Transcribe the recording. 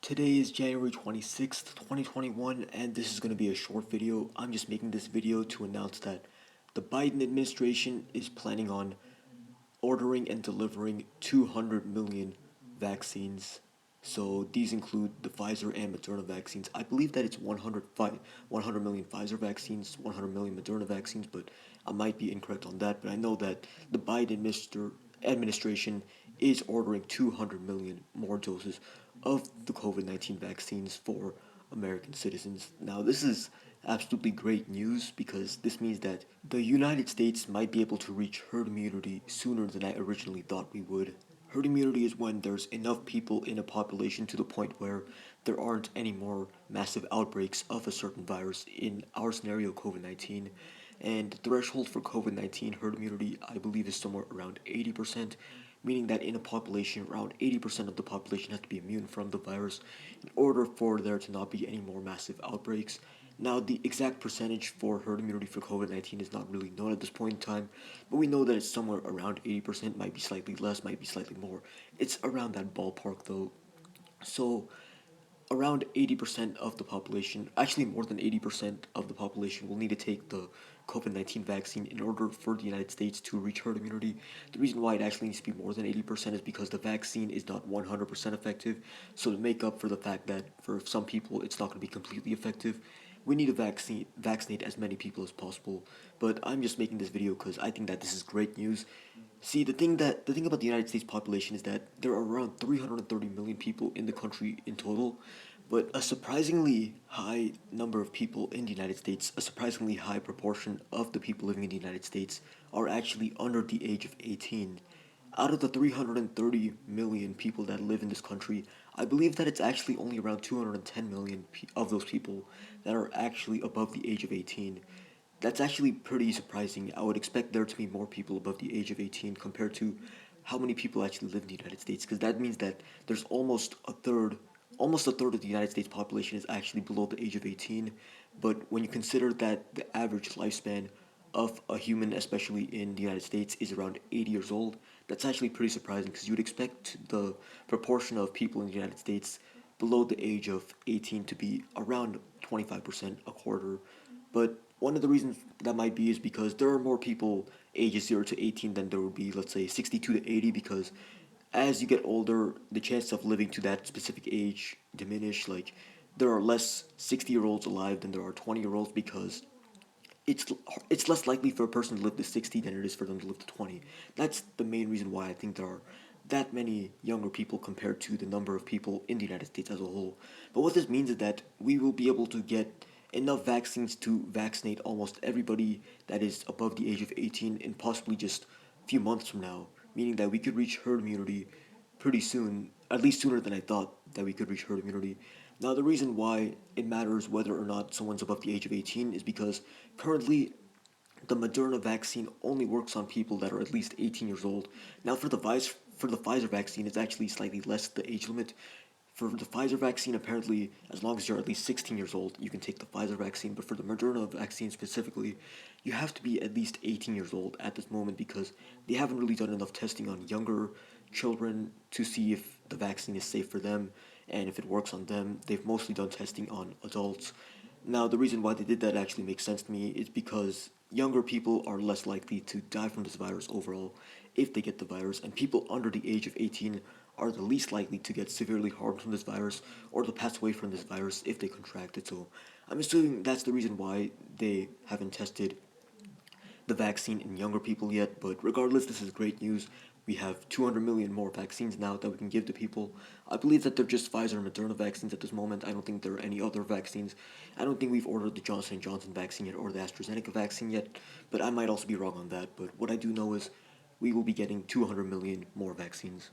Today is January 26th, 2021, and this is going to be a short video. I'm just making this video to announce that the Biden administration is planning on ordering and delivering 200 million vaccines. So these include the Pfizer and Moderna vaccines. I believe that it's 100 million Pfizer vaccines, 100 million Moderna vaccines, but I might be incorrect on that. But I know that the administration is ordering 200 million more doses of the COVID-19 vaccines for American citizens. Now, this is absolutely great news because this means that the United States might be able to reach herd immunity sooner than I originally thought we would. Herd immunity is when there's enough people in a population to the point where there aren't any more massive outbreaks of a certain virus, in our scenario COVID-19. And the threshold for COVID-19 herd immunity, I believe, is somewhere around 80%, meaning that in a population, around 80% of the population has to be immune from the virus in order for there to not be any more massive outbreaks. Now, the exact percentage for herd immunity for COVID-19 is not really known at this point in time, but we know that it's somewhere around 80%, might be slightly less, might be slightly more. It's around that ballpark though. So, around 80% of the population, actually more than 80% of the population, will need to take the COVID-19 vaccine in order for the United States to reach herd immunity. The reason why it actually needs to be more than 80% is because the vaccine is not 100% effective. So to make up for the fact that for some people it's not going to be completely effective, we need to vaccinate as many people as possible. But I'm just making this video because I think that this is great news. See, the thing about the United States population is that there are around 330 million people in the country in total, but a surprisingly high number of people in the United States, a surprisingly high proportion of the people living in the United States are actually under the age of 18. Out of the 330 million people that live in this country, I believe that it's actually only around 210 million of those people that are actually above the age of 18. That's actually pretty surprising. I would expect there to be more people above the age of 18 compared to how many people actually live in the United States, because that means that there's almost a third of the United States population is actually below the age of 18. But when you consider that the average lifespan of a human, especially in the United States, is around 80 years old, that's actually pretty surprising because you would expect the proportion of people in the United States below the age of 18 to be around 25%, a quarter. But one of the reasons that might be is because there are more people ages 0 to 18 than there would be, let's say, 62 to 80, because as you get older, the chance of living to that specific age diminish. Like, there are less 60-year-olds alive than there are 20-year-olds because it's it's less likely for a person to live to 60 than it is for them to live to 20. That's the main reason why I think there are that many younger people compared to the number of people in the United States as a whole. But what this means is that we will be able to get enough vaccines to vaccinate almost everybody that is above the age of 18 in possibly just a few months from now, meaning that we could reach herd immunity pretty soon, at least sooner than I thought that we could reach herd immunity. Now, the reason why it matters whether or not someone's above the age of 18 is because currently the Moderna vaccine only works on people that are at least 18 years old. Now, for the Pfizer vaccine, it's actually slightly less the age limit. For the Pfizer vaccine, apparently, as long as you're at least 16 years old, you can take the Pfizer vaccine. But for the Moderna vaccine specifically, you have to be at least 18 years old at this moment because they haven't really done enough testing on younger children to see if the vaccine is safe for them and if it works on them. They've mostly done testing on adults. Now, the reason why they did that actually makes sense to me is because younger people are less likely to die from this virus overall if they get the virus, and people under the age of 18 are the least likely to get severely harmed from this virus or to pass away from this virus if they contract it. So I'm assuming that's the reason why they haven't tested the vaccine in younger people yet, but regardless, this is great news. We have 200 million more vaccines now that we can give to people. I believe that they're just Pfizer and Moderna vaccines at this moment. I don't think there are any other vaccines. I don't think we've ordered the Johnson & Johnson vaccine yet or the AstraZeneca vaccine yet, but I might also be wrong on that. But what I do know is we will be getting 200 million more vaccines.